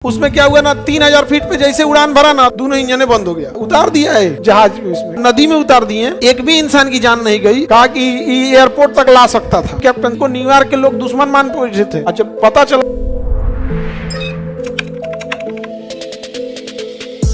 उसमें क्या हुआ ना, 3000 फीट पे जैसे उड़ान भरा ना, दोनों इंजने बंद हो गया। उतार दिया है जहाज इसमें, नदी में उतार दिए, एक भी इंसान की जान नहीं गई। कहा कि एयरपोर्ट तक ला सकता था। कैप्टन को न्यूयॉर्क के लोग दुश्मन मान पहुंचे थे। अच्छा पता चला,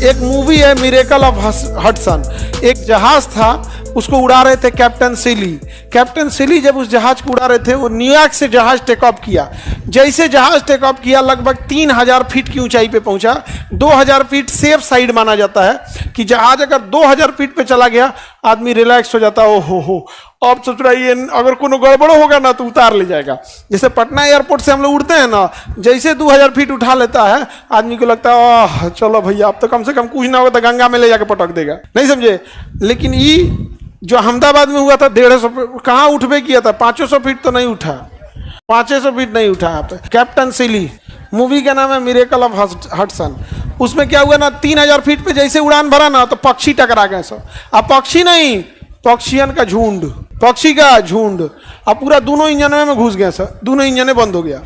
एक मूवी है मिरेकल ऑफ हडसन, एक जहाज था उसको उड़ा रहे थे कैप्टन सिली। कैप्टन सिली जब उस जहाज को उड़ा रहे थे, वो न्यूयॉर्क से जहाज टेक ऑफ किया। जैसे जहाज टेक ऑफ किया, लगभग 3000 फीट की ऊंचाई पे पहुंचा। 2000 फीट सेफ साइड माना जाता है कि जहाज अगर 2000 फीट पे चला गया, आदमी रिलैक्स हो जाता है। ओ हो अब सोच रहा है अगर कोनो गड़बड़ होगा ना तो उतार ले जाएगा। जैसे पटना एयरपोर्ट से हम लोग उड़ते हैं ना, जैसे 2000 फीट उठा लेता है, आदमी को लगता है चलो भैया अब तो कम से कम कुछ ना होगा तो गंगा में ले जाके पटक देगा, नहीं समझे। लेकिन ये जो अहमदाबाद में हुआ था 150 कहाँ उठबे किया था, 500 फीट तो नहीं उठा, 500 फीट नहीं उठा यहाँ पे। कैप्टन सिली मूवी का नाम है मिरेकल ऑफ हडसन। उसमें क्या हुआ ना, 3000 फीट पे जैसे उड़ान भरा ना तो पक्षी टकरा गए सब। अब पक्षी नहीं, पक्षियन का झुंड, पक्षी का झुंड। अब पूरा दोनों इंजन में घुस गए सर, दोनों इंजन बंद हो गया,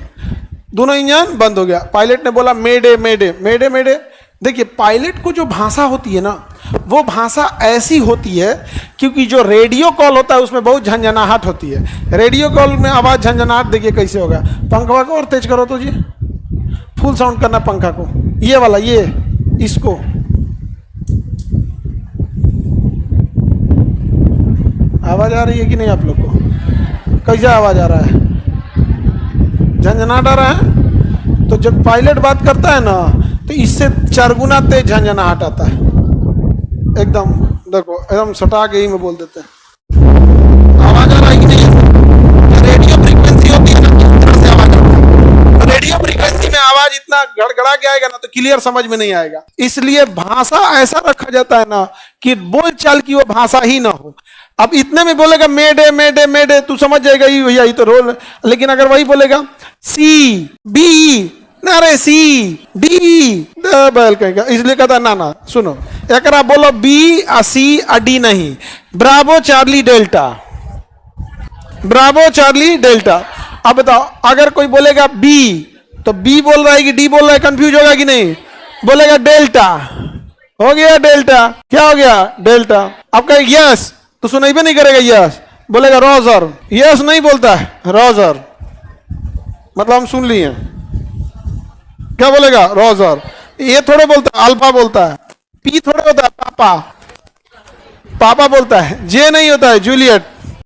दोनों इंजन बंद हो गया। पायलट ने बोला मेडे मेडे मेडे मेडे। देखिए पायलट को जो भाषा होती है ना, वो भाषा ऐसी होती है क्योंकि जो रेडियो कॉल होता है उसमें बहुत झंझनाहट होती है। रेडियो कॉल में आवाज़ झंझनाहट देखिए कैसे होगा। पंखा को और तेज करो तो जी, फुल साउंड करना पंखा को, ये वाला, ये इसको। आवाज़ आ रही है कि नहीं आप लोग को? कैसा आवाज़ आ रहा है? झंझनाहट आ रहा है। तो जब पायलट बात करता है ना तो इससे 4 गुना तेज झंझनाहट आता है। एकदम देखो, एकदम सटा के ही में बोल देते हैं। आवाज आ रहा है कि नहीं? रेडियो फ्रीक्वेंसी होती है ना, इस तरह से आवाज आता है। रेडियो फ्रीक्वेंसी में आवाज इतना गड़गड़ा के आएगा ना तो क्लियर समझ में नहीं आएगा। इसलिए भाषा ऐसा रखा जाता है ना कि बोल चाल की वो भाषा ही ना हो। अब इतने में बोलेगा मेडे मेडे मेडे, तू समझ जाएगा ये भैया ये तो रोल। लेकिन अगर वही बोलेगा सी बी, अरे सी डी बैल कहेगा, इसलिए कहता ना ना सुनो, एक बोलो बी आ सी आ डी नहीं, Bravo Charlie delta, Bravo Charlie delta. अब बताओ अगर कोई बोलेगा बी तो बी बोल रहा है कि डी बोल रहा है, कंफ्यूज होगा कि नहीं? बोलेगा डेल्टा, हो गया डेल्टा। क्या हो गया? डेल्टा। अब कहे यस तो सुनाई भी नहीं करेगा, यस बोलेगा रोजर, यस नहीं बोलता है रोजर, मतलब हम सुन लिए। क्या बोलेगा? रोजर। ये थोड़े बोलता है अल्फा बोलता है, पी थोड़े होता है पापा, पापा बोलता है, जे नहीं होता है जूलियट।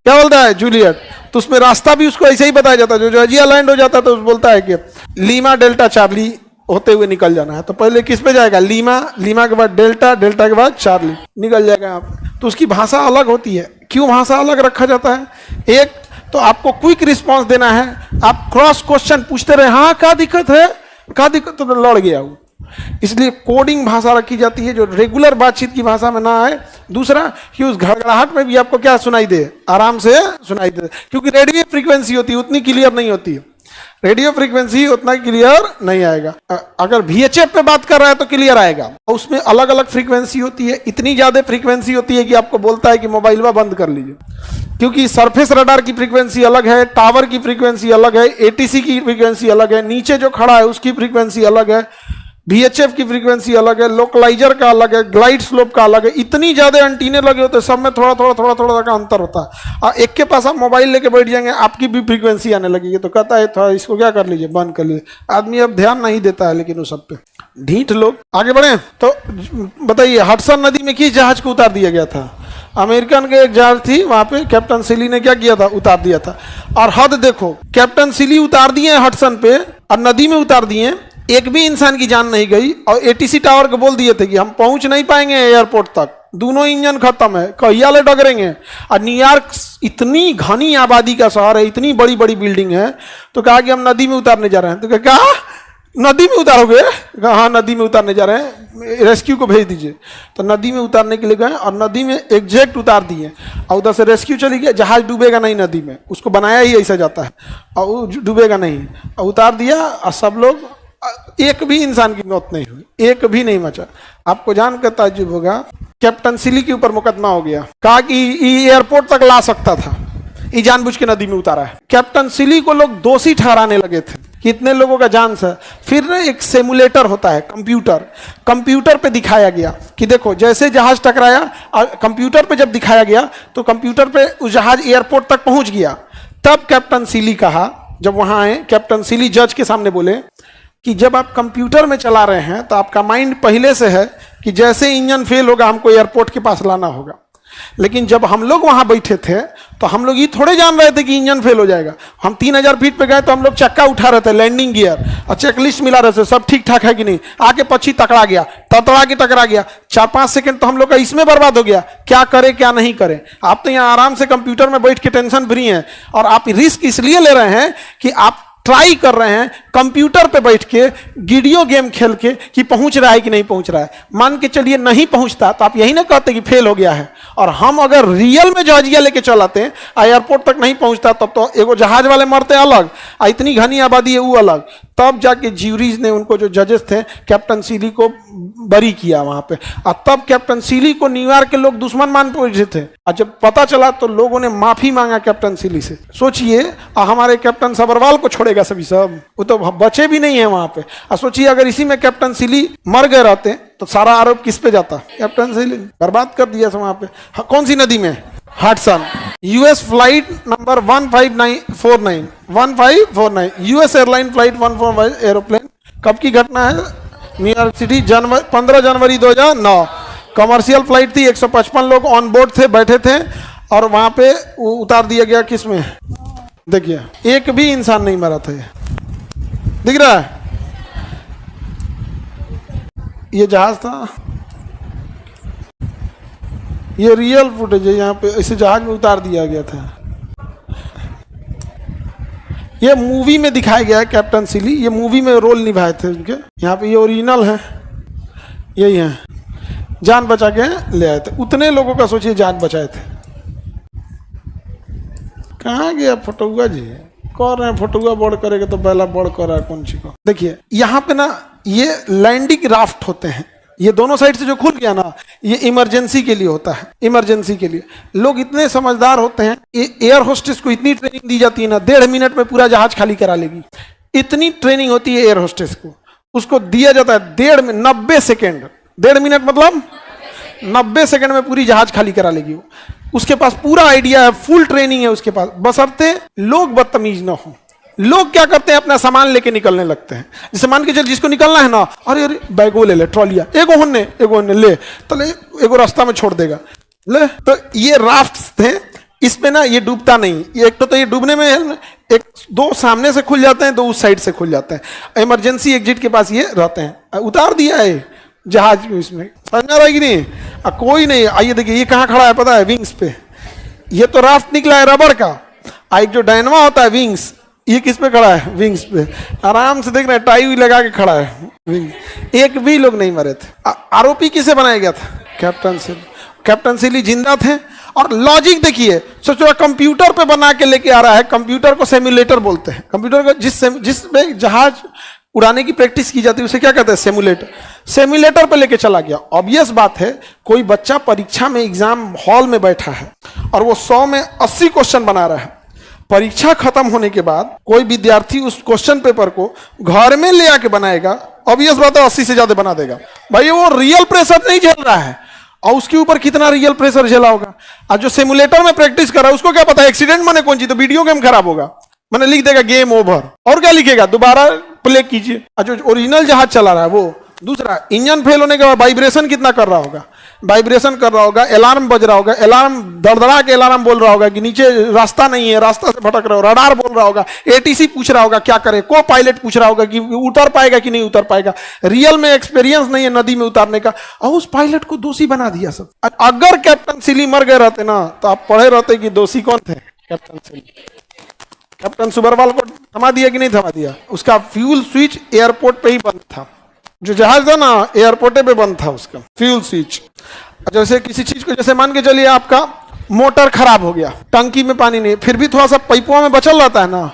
क्या बोलता है? जूलियट। तो उसमें रास्ता भी उसको ऐसे ही बताया जाता है। जो जॉर्जिया लैंड हो जाता है तो बोलता है कि लीमा डेल्टा चार्ली होते हुए निकल जाना है। तो पहले किस पे जाएगा? लीमा, लीमा के बाद डेल्टा, डेल्टा के बाद चार्ली, निकल जाएगा यहाँ पे। तो उसकी भाषा अलग होती है। क्यों भाषा अलग रखा जाता है? एक तो आपको क्विक रिस्पॉन्स देना है, आप क्रॉस क्वेश्चन पूछते रहे, हाँ क्या दिक्कत है, क्या दिक्कत, तो लड़ गया वो। इसलिए कोडिंग भाषा रखी जाती है जो रेगुलर बातचीत की भाषा में ना आए। दूसरा कि उस घड़घड़ाहट में भी आपको क्या सुनाई दे, आराम से सुनाई दे, क्योंकि रेडियो फ्रीक्वेंसी होती है उतनी क्लियर नहीं होती है। रेडियो फ्रीक्वेंसी उतना क्लियर नहीं आएगा। अगर VHF पे बात कर रहा है तो क्लियर आएगा। उसमें अलग अलग फ्रीक्वेंसी होती है, इतनी ज्यादा फ्रीक्वेंसी होती है कि आपको बोलता है कि मोबाइल बंद कर लीजिए, क्योंकि सरफेस रडार की फ्रीक्वेंसी अलग है, टावर की फ्रीक्वेंसी अलग है, ATC की फ्रीक्वेंसी अलग है, नीचे जो खड़ा है उसकी फ्रीक्वेंसी अलग है, VHF की फ्रीक्वेंसी अलग है, लोकलाइजर का अलग है, ग्लाइड स्लोप का अलग है। इतनी ज्यादा एंटीने लगे होते हैं, सब में थोड़ा थोड़ा थोड़ा थोड़ा का अंतर होता है। और एक के पास आप मोबाइल लेके बैठ जाएंगे, आपकी भी फ्रीक्वेंसी आने लगेगी, तो कहता है थोड़ा इसको क्या कर लीजिए, बंद कर लीजिए। आदमी अब ध्यान नहीं देता है, लेकिन वो सब पे ढीठ लोग। आगे बढ़े तो बताइए, हडसन नदी में किस जहाज को उतार दिया गया था? अमेरिकन के एक जहाज थी, वहां पे कैप्टन सिली ने क्या किया था? उतार दिया था। और हद देखो, कैप्टन सिली उतार दिए हडसन पे और नदी में उतार दिए, एक भी इंसान की जान नहीं गई। और ATC टावर को बोल दिए थे कि हम पहुंच नहीं पाएंगे एयरपोर्ट तक, दोनों इंजन खत्म है, कहिया ले डगरेंगे। और न्यूयॉर्क इतनी घनी आबादी का शहर है, इतनी बड़ी बड़ी बिल्डिंग है, तो कहा कि हम नदी में उतारने जा रहे हैं। तो क्या नदी में उतारोगे? हाँ नदी में उतारने जा रहे हैं, रेस्क्यू को भेज दीजिए। तो नदी में उतारने के लिए गए और नदी में एग्जैक्ट उतार दिए, और उधर से रेस्क्यू चली गया। जहाज डूबेगा नहीं नदी में, उसको बनाया ही ऐसा जाता है, और वो डूबेगा नहीं। और उतार दिया और सब लोग, एक भी इंसान की मौत नहीं हुई, एक भी नहीं बचा। आपको जानकर ताज्जुब होगा, कैप्टन सिली के ऊपर मुकदमा हो गया। कहा कि एयरपोर्ट तक ला सकता था, ये जानबूझ के नदी में उतारा है। कैप्टन सिली को लोग दोषी ठहराने लगे थे कितने लोगों का चांस है। फिर ना एक सिमुलेटर होता है, कंप्यूटर पे दिखाया गया कि देखो जैसे जहाज टकराया, कंप्यूटर पे जब दिखाया गया तो कंप्यूटर पे उस जहाज एयरपोर्ट तक पहुंच गया। तब कैप्टन सीली कहा, जब वहां आए कैप्टन सीली जज के सामने बोले कि जब आप कंप्यूटर में चला रहे हैं तो आपका माइंड पहले से है कि जैसे इंजन फेल होगा हमको एयरपोर्ट के पास लाना होगा, लेकिन जब हम लोग वहां बैठे थे तो हम लोग ये थोड़े जान रहे थे कि इंजन फेल हो जाएगा। हम 3000 फीट पे गए तो हम लोग चक्का उठा रहे थे, लैंडिंग गियर और चेकलिस्ट मिला रहे थे, सब ठीक ठाक है कि नहीं। आके पक्षी तकड़ा गया, तड़तड़ा के टकरा गया, 4-5 सेकंड तो हम लोग का इसमें बर्बाद हो गया, क्या करें क्या नहीं करें। आप तो यहाँ आराम से कंप्यूटर में बैठ के टेंशन फ्री हैं, और आप रिस्क इसलिए ले रहे हैं कि आप ट्राई कर रहे हैं कंप्यूटर पे बैठ के वीडियो गेम खेल के कि पहुंच रहा है कि नहीं पहुंच रहा है। मान के चलिए नहीं पहुंचता तो आप यही ना कहते कि फेल हो गया है। और हम अगर रियल में जहाजिया लेके चलाते हैं, एयरपोर्ट तक नहीं पहुंचता, तब तो एगो जहाज वाले मरते अलग, इतनी घनी आबादी है वो अलग। तब जाके ज्यूरीज ने उनको, जो जजेस थे, कैप्टन सीली को बरी किया वहां पे। और तब कैप्टन सीली को न्यूयॉर्क के लोग दुश्मन मान पहुंचे थे, और जब पता चला तो लोगों ने माफी मांगा कैप्टन सीली से। सोचिए हमारे कैप्टन सबरवाल को छोड़ेगा सभी सब, वो तो बचे भी नहीं है वहां पे। और सोचिए अगर इसी में कैप्टन सीली मर गए रहते तो सारा आरोप किस पे जाता? कैप्टन सीली बर्बाद कर दिया वहां पे। कौन सी नदी में? Hudson. US flight number 1549 US airline flight 145 aeroplane, कब की घटना है? न्यूयॉर्क सिटी, 15 जनवरी 2009। कमर्शियल फ्लाइट थी, 155 लोग ऑन बोर्ड थे, बैठे थे, और वहां पे उतार दिया गया। किस में? देखिए एक भी इंसान नहीं मरा था। ये दिख रहा है, ये जहाज था, ये रियल फुटेज है। यहाँ पे इसे जहाज में उतार दिया गया था। ये मूवी में दिखाया गया है कैप्टन सीली, ये मूवी में रोल निभाए थे उनके। यहाँ पे ये ओरिजिनल है, यही है, जान बचा के ले आए थे। उतने लोगों का सोचिए जान बचाए थे। कहाँ गया फटुआ जी? कह रहे हैं फटुआ बड़ करेगा तो पहला बड़ कर रहा है कौन सी को। देखिए यहाँ पे ना ये लैंडिंग राफ्ट होते हैं, ये दोनों साइड से जो खुल गया ना, ये इमरजेंसी के लिए होता है। इमरजेंसी के लिए लोग इतने समझदार होते हैं, एयर होस्टेस को इतनी ट्रेनिंग दी जाती है ना, 1.5 मिनट में पूरा जहाज खाली करा लेगी। इतनी ट्रेनिंग होती है एयर होस्टेस को, उसको दिया जाता है 90 सेकेंड। 1.5 मिनट मतलब 90 सेकेंड में पूरी जहाज खाली करा लेगी वो। उसके पास पूरा आइडिया है, फुल ट्रेनिंग है उसके पास, बशर्ते लोग बदतमीज ना हो। लोग क्या करते हैं, अपना सामान लेके निकलने लगते हैं। जैसे मान के चल जिसको निकलना है ना, अरे अरे बैगो ले ले, ट्रॉलिया एगो होने ले, तो ले एगो रास्ता में छोड़ देगा ले। तो ये राफ्ट थे, इसमें ना ये डूबता नहीं। ये एक तो ये डूबने में एक 2 सामने से खुल जाते हैं, 2 उस साइड से खुल जाते हैं। इमरजेंसी एग्जिट के पास ये रहते हैं। उतार दिया है जहाज में, इसमें समझ आ रहा है कि नहीं? कोई नहीं। आइए देखिए ये कहाँ खड़ा है पता है? विंग्स पे। ये तो राफ्ट निकला है रबर का, एक जो डायनवा होता है विंग्स, ये किस पे खड़ा है? विंग्स पे। आराम से देख रहे हैं, टाई भी लगा के खड़ा है विंग। एक भी लोग नहीं मरे थे। आरोपी किसे बनाया गया था? कैप्टन सीली। कैप्टन सीली जिंदा थे। और लॉजिक देखिए, सोचो कंप्यूटर पे बना के लेके आ रहा है। कंप्यूटर को सिमुलेटर बोलते हैं। कंप्यूटर को जिसमें जहाज उड़ाने की प्रैक्टिस की जाती है उसे क्या कहते हैं? सिमुलेटर। सिमुलेटर पे लेके चला गया। ऑब्वियस बात है, कोई बच्चा परीक्षा में एग्जाम हॉल में बैठा है और वो 100 में 80 क्वेश्चन बना रहा है। परीक्षा खत्म होने के बाद कोई विद्यार्थी उस क्वेश्चन पेपर को घर में ले आके बनाएगा, ऑब्वियस बात है 80 से ज्यादा बना देगा। भाई वो रियल प्रेशर नहीं झेल रहा है, और उसके ऊपर कितना रियल प्रेशर झेला होगा। और जो सिमुलेटर में प्रैक्टिस कर रहा है उसको क्या पता है एक्सीडेंट माने कौन सी? तो वीडियो गेम खराब होगा, मैंने लिख देगा गेम ओवर, और क्या लिखेगा? दोबारा प्ले कीजिए। और जो ओरिजिनल जहाज चला रहा है वो दूसरा, इंजन फेल होने के बाद वाइब्रेशन कितना कर रहा होगा? वाइब्रेशन कर रहा होगा, अलार्म बज रहा होगा, अलार्म दड़दड़ा के अलार्म बोल रहा होगा कि नीचे रास्ता नहीं है, रास्ता से भटक रहा हो, रडार बोल रहा होगा, एटीसी पूछ रहा होगा क्या करे, को पायलट पूछ रहा होगा कि उतर पाएगा कि नहीं उतर पाएगा। रियल में एक्सपीरियंस नहीं है नदी में उतारने का, और उस पायलट को दोषी बना दिया सब। अगर कैप्टन सीली मर गए रहते ना तो आप पढ़े रहते कि दोषी कौन थे? कैप्टन सीली। कैप्टन सुबरवाल को थमा दिया कि नहीं थमा दिया? उसका फ्यूल स्विच एयरपोर्ट पे ही बंद था। जो जहाज था ना एयरपोर्ट पे बंद था उसका फ्यूल स्विच। जैसे किसी चीज को, जैसे मान के चलिए आपका मोटर खराब हो गया, टंकी में पानी नहीं, फिर भी थोड़ा सा पाइपों में बचल रहता है ना,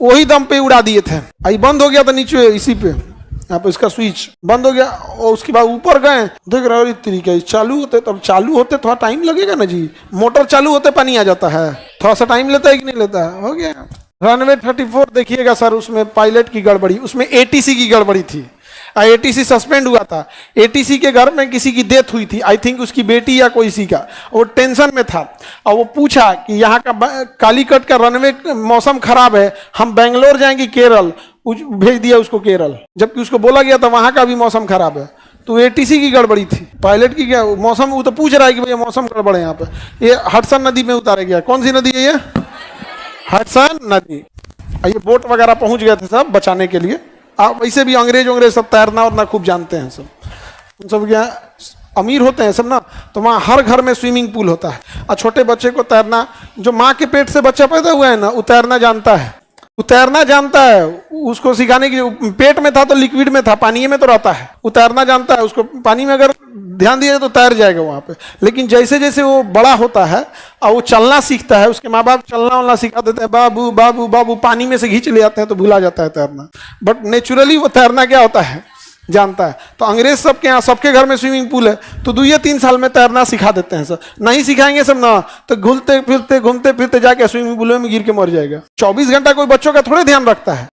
वही दम पे उड़ा दिए थे। आई बंद हो गया था नीचे इसी पे, यहाँ पे इसका स्विच बंद हो गया, और उसके बाद ऊपर गए, देख रहे हो तरीका चालू होते, तब चालू होते थोड़ा टाइम लगेगा ना जी। मोटर चालू होते पानी आ जाता है, थोड़ा सा टाइम लेता है कि नहीं लेता है? हो गया। रनवे 34 देखिएगा सर, उसमें पायलट की गड़बड़ी, उसमें एटीसी की गड़बड़ी थी। एटीसी सस्पेंड हुआ था। एटीसी के घर में किसी की डेथ हुई थी, आई थिंक उसकी बेटी या कोई सी का। वो टेंशन में था और वो पूछा कि यहाँ का कालीकट का रनवे मौसम खराब है, हम बेंगलोर जाएंगे केरल, भेज दिया उसको केरल, जबकि उसको बोला गया था वहाँ का भी मौसम खराब है। तो एटीसी की गड़बड़ी थी, पायलट की क्या मौसम, वो तो पूछ रहा है कि भैया मौसम गड़बड़ है यहाँ पे। ये हडसन नदी में उतारा गया। कौन सी नदी है ये? हडसन नदी। ये बोट वगैरह पहुंच गए थे सब बचाने के लिए। आप वैसे भी अंग्रेज सब तैरना वरना खूब जानते हैं सब, उन सब क्या अमीर होते हैं सब ना, तो वहाँ हर घर में स्विमिंग पूल होता है। और छोटे बच्चे को तैरना, जो माँ के पेट से बच्चा पैदा हुआ है ना, वो तैरना जानता है, वो तैरना जानता है। उसको सिखाने की, पेट में था तो लिक्विड में था, पानी में तो रहता है, वो तैरना जानता है। उसको पानी में अगर ध्यान दिया तो तैर जाएगा वहाँ पे। लेकिन जैसे जैसे वो बड़ा होता है और वो चलना सीखता है, उसके माँ बाप चलना वलना सिखा देते हैं, बाबू बाबू बाबू, पानी में से खींच ले जाते हैं तो भूला जाता है तैरना। बट नेचुरली वो तैरना क्या होता है जानता है। तो अंग्रेज सबके यहाँ सबके घर में स्विमिंग पूल है, तो 2 या 3 साल में तैरना सिखा देते हैं सब। नहीं सिखाएंगे सब ना तो घूमते फिरते जाके स्विमिंग पूल में गिर के मर जाएगा। 24 घंटा कोई बच्चों का थोड़े ध्यान रखता है।